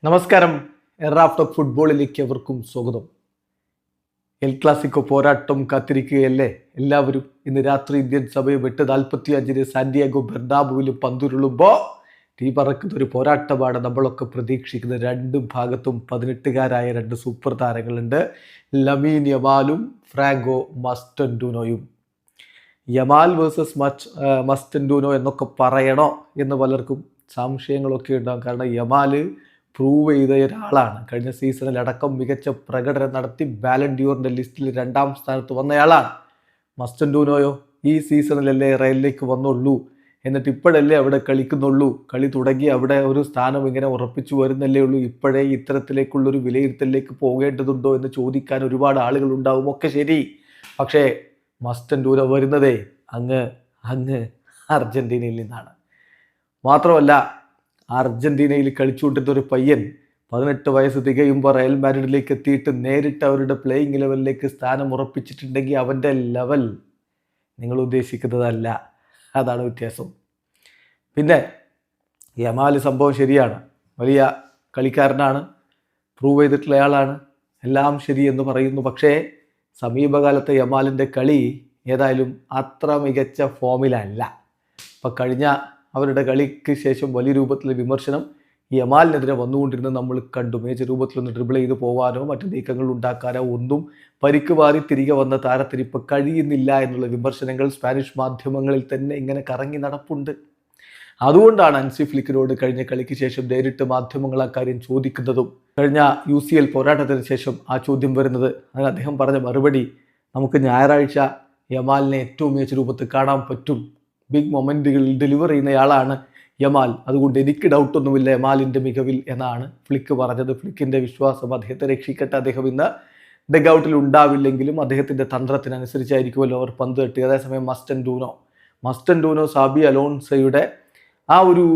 നമസ്കാരം. എറാഫ് ടോക്ക് ഫുട്ബോളിലേക്ക് എവർക്കും സ്വാഗതം. എൽ ക്ലാസിക്കോ പോരാട്ടം കാത്തിരിക്കുകയല്ലേ എല്ലാവരും. ഇന്ന് രാത്രി ഇന്ത്യൻ സമയം 8:45 സാന്റിയാഗോ ബെർണാബുവിൽ പന്തുരുളുമ്പോൾ തീ പറക്കുന്ന ഒരു പോരാട്ടമാണ് നമ്മളൊക്കെ പ്രതീക്ഷിക്കുന്നത്. രണ്ട് ഭാഗത്തും 18കാരായ രണ്ട് സൂപ്പർ താരങ്ങളുണ്ട്. ലമീൻ യമാലും ഫ്രാങ്കോ മസ്റ്റൻഡൂനോയും. യമാൽ വേഴ്സസ് മസ്റ്റൻഡൂനോ എന്നൊക്കെ പറയണോ എന്ന് പലർക്കും സംശയങ്ങളൊക്കെ ഉണ്ടാകും. കാരണം യമാൽ പ്രൂവ് ചെയ്ത ഒരാളാണ്. കഴിഞ്ഞ സീസണിലടക്കം മികച്ച പ്രകടനം നടത്തി ബാലൻഡിയോറിൻ്റെ ലിസ്റ്റിൽ 2ാം സ്ഥാനത്ത് വന്നയാളാണ്. മസ്റ്റൻഡൂനോയോ ഈ സീസണിലല്ലേ റയലിലേക്ക് വന്നുള്ളൂ, എന്നിട്ട് ഇപ്പോഴല്ലേ അവിടെ കളിക്കുന്നുള്ളൂ. കളി തുടങ്ങി അവിടെ ഒരു സ്ഥാനം ഇങ്ങനെ ഉറപ്പിച്ചു വരുന്നല്ലേ ഉള്ളൂ. ഇപ്പോഴേ ഇത്തരത്തിലേക്കുള്ളൊരു വിലയിരുത്തലിലേക്ക് പോകേണ്ടതുണ്ടോ എന്ന് ചോദിക്കാൻ ഒരുപാട് ആളുകൾ ഉണ്ടാവും. ഒക്കെ ശരി, പക്ഷേ മസ്റ്റൻഡൂനോ വരുന്നതേ അങ്ങ് അർജൻറ്റീനയിൽ നിന്നാണ്. മാത്രമല്ല, അർജൻറ്റീനയിൽ കളിച്ചുകൊണ്ടിരുന്ന ഒരു പയ്യൻ 18 വയസ്സ് തികയുമ്പോൾ റയൽ മാഡ്രിഡിലേക്ക് എത്തിയിട്ട് നേരിട്ട് അവരുടെ പ്ലേയിങ് ലെവലിലേക്ക് സ്ഥാനം ഉറപ്പിച്ചിട്ടുണ്ടെങ്കിൽ അവൻ്റെ ലെവൽ നിങ്ങൾ ഉദ്ദേശിക്കുന്നതല്ല. അതാണ് വ്യത്യാസം. പിന്നെ യമാൽ സംഭവം ശരിയാണ്, വലിയ കളിക്കാരനാണ്, പ്രൂവ് ചെയ്തിട്ടുള്ള ആളാണ്, എല്ലാം ശരി എന്ന് പറയുന്നു. പക്ഷേ സമീപകാലത്തെ യമാലിൻ്റെ കളി ഏതായാലും അത്ര മികച്ച ഫോമിലല്ല. ഇപ്പം കഴിഞ്ഞ അവരുടെ കളിക്ക് ശേഷം വലിയ രൂപത്തിലുള്ള വിമർശനം യമാലിനെതിരെ വന്നുകൊണ്ടിരുന്നത് നമ്മൾ കണ്ടു. മേജർ രൂപത്തിലൊന്ന് ഡ്രിബിൾ ചെയ്ത് പോകാനോ മറ്റു നീക്കങ്ങൾ ഉണ്ടാക്കാനോ ഒന്നും പരിക്ക് മാറി തിരികെ വന്ന താരത്തിന് ഇപ്പോൾ കഴിയുന്നില്ല എന്നുള്ള വിമർശനങ്ങൾ സ്പാനിഷ് മാധ്യമങ്ങളിൽ തന്നെ ഇങ്ങനെ കറങ്ങി നടപ്പുണ്ട്. അതുകൊണ്ടാണ് ഹൻസി ഫ്ലിക്കിനോട് കഴിഞ്ഞ കളിക്ക് ശേഷം നേരിട്ട് മാധ്യമങ്ങൾ ആ കാര്യം ചോദിക്കുന്നതും. കഴിഞ്ഞ UCL പോരാട്ടത്തിന് ശേഷം ആ ചോദ്യം വരുന്നത്. അതിന് അദ്ദേഹം പറഞ്ഞ മറുപടി, നമുക്ക് ഞായറാഴ്ച യമാലിനെ ഏറ്റവും മികച്ച രൂപത്തിൽ കാണാൻ പറ്റും. ബിഗ് മൊമെൻറ്റുകളിൽ ഡെലിവർ ചെയ്യുന്നയാളാണ് യമാൽ. അതുകൊണ്ട് എനിക്ക് ഡൗട്ടൊന്നുമില്ല യമാലിൻ്റെ മികവിൽ എന്നാണ് ഫ്ലിക്ക് പറഞ്ഞത്. ഫ്ലിക്കിൻ്റെ വിശ്വാസം അദ്ദേഹത്തെ രക്ഷിക്കട്ടെ. അദ്ദേഹം ഇന്ന് ഡെഗൌട്ടിൽ ഉണ്ടാവില്ലെങ്കിലും അദ്ദേഹത്തിൻ്റെ തന്ത്രത്തിനനുസരിച്ചായിരിക്കുമല്ലോ അവർ പന്ത് തട്ടി. അതേസമയം മസ്റ്റൻഡൂനോ സാബി അലോൺസയുടെ ആ ഒരു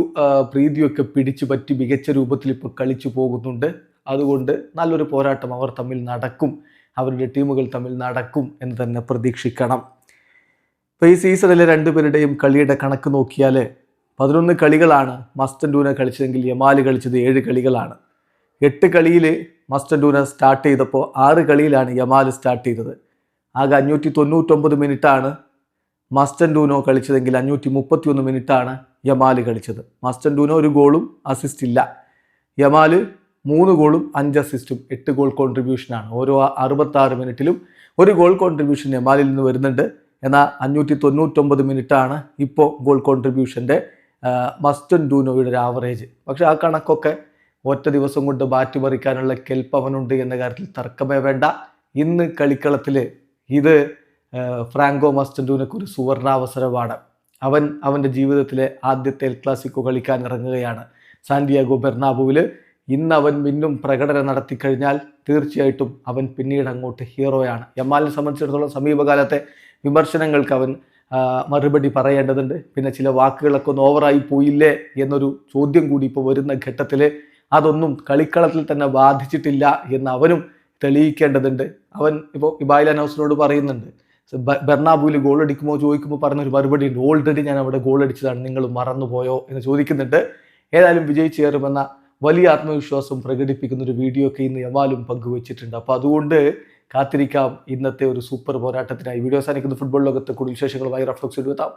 പ്രീതിയൊക്കെ പിടിച്ചു പറ്റി മികച്ച രൂപത്തിൽ ഇപ്പോൾ കളിച്ചു പോകുന്നുണ്ട്. അതുകൊണ്ട് നല്ലൊരു പോരാട്ടം അവർ തമ്മിൽ നടക്കും, അവരുടെ ടീമുകൾ തമ്മിൽ നടക്കും എന്ന് തന്നെ പ്രതീക്ഷിക്കണം. ഇപ്പോൾ ഈ സീസണിലെ രണ്ടുപേരുടെയും കളിയുടെ കണക്ക് നോക്കിയാൽ 11 കളികളാണ് മസ്റ്റൻഡൂനോ കളിച്ചതെങ്കിൽ യമാൽ കളിച്ചത് 7 കളികളാണ്. 8 കളിയിൽ മസ്റ്റൻഡൂനോ സ്റ്റാർട്ട് ചെയ്തപ്പോൾ 6 കളിയിലാണ് യമാൽ സ്റ്റാർട്ട് ചെയ്തത്. ആകെ 599 മിനിറ്റാണ് മസ്റ്റൻഡൂനോ കളിച്ചതെങ്കിൽ 531 മിനിറ്റാണ് യമാൽ കളിച്ചത്. മസ്റ്റൻഡൂനോ ഒരു ഗോളും അസിസ്റ്റ് ഇല്ല. യമാൽ 3 ഗോളും 5 അസിസ്റ്റും 8 ഗോൾ കോൺട്രിബ്യൂഷനാണ്. ഓരോ 66 മിനിറ്റിലും ഒരു ഗോൾ കോൺട്രിബ്യൂഷൻ യമാലിൽ നിന്ന് വരുന്നുണ്ട്. എന്നാൽ 599 മിനിറ്റാണ് ഇപ്പോൾ ഗോൾ കോൺട്രിബ്യൂഷൻ്റെ മസ്റ്റൻഡൂനോയുടെ ഒരു ആവറേജ്. പക്ഷേ ആ കണക്കൊക്കെ ഒറ്റ ദിവസം കൊണ്ട് ബാറ്റ് പറിക്കാനുള്ള കെൽപ്പ് അവനുണ്ട് എന്ന കാര്യത്തിൽ തർക്കമേ വേണ്ട. ഇന്ന് കളിക്കളത്തിൽ ഇത് ഫ്രാങ്കോ മസ്റ്റൻഡൂനോക്ക് ഒരു സുവർണാവസരമാണ്. അവൻ്റെ ജീവിതത്തിലെ ആദ്യത്തെ എൽ ക്ലാസിക്കോ കളിക്കാൻ ഇറങ്ങുകയാണ് സാന്റിയാഗോ ബെർണാബുവിൽ. ഇന്ന് അവൻ മിന്നും പ്രകടനം നടത്തിക്കഴിഞ്ഞാൽ തീർച്ചയായിട്ടും അവൻ പിന്നീട് അങ്ങോട്ട് ഹീറോയാണ്. യമാലിനെ സംബന്ധിച്ചിടത്തോളം സമീപകാലത്തെ വിമർശനങ്ങൾക്ക് അവൻ മറുപടി പറയേണ്ടതുണ്ട്. പിന്നെ ചില വാക്കുകളൊക്കെ ഒന്ന് ഓവറായി പോയില്ലേ എന്നൊരു ചോദ്യം കൂടി ഇപ്പോൾ വരുന്ന ഘട്ടത്തിൽ അതൊന്നും കളിക്കളത്തിൽ തന്നെ ബാധിച്ചിട്ടില്ല എന്ന് അവനും തെളിയിക്കേണ്ടതുണ്ട്. അവൻ ഇപ്പോൾ ഇബായില നൗസിനോട് പറയുന്നുണ്ട്, ബെർണാബുവിൽ ഗോൾ അടിക്കുമോ ചോദിക്കുമ്പോൾ പറഞ്ഞൊരു മറുപടി ഉണ്ട്, ഓൾറെഡി ഞാൻ അവിടെ ഗോൾ അടിച്ചതാണ്, നിങ്ങൾ മറന്നുപോയോ എന്ന് ചോദിക്കുന്നുണ്ട്. ഏതായാലും വിജയിച്ചു കയറുമെന്ന വലിയ ആത്മവിശ്വാസം പ്രകടിപ്പിക്കുന്ന ഒരു വീഡിയോ ഒക്കെ ഇന്ന് യമാലും പങ്കുവച്ചിട്ടുണ്ട്. അപ്പോൾ അതുകൊണ്ട് കാത്തിരിക്കാം ഇന്നത്തെ ഒരു സൂപ്പർ പോരാട്ടത്തിനായി. വീഡിയോ അവസാനിക്കുന്ന ഫുട്ബോൾ ലോകത്തെ കൂടുതൽ വിശേഷങ്ങളുമായി റഫ് ടോക്സ് എത്താം.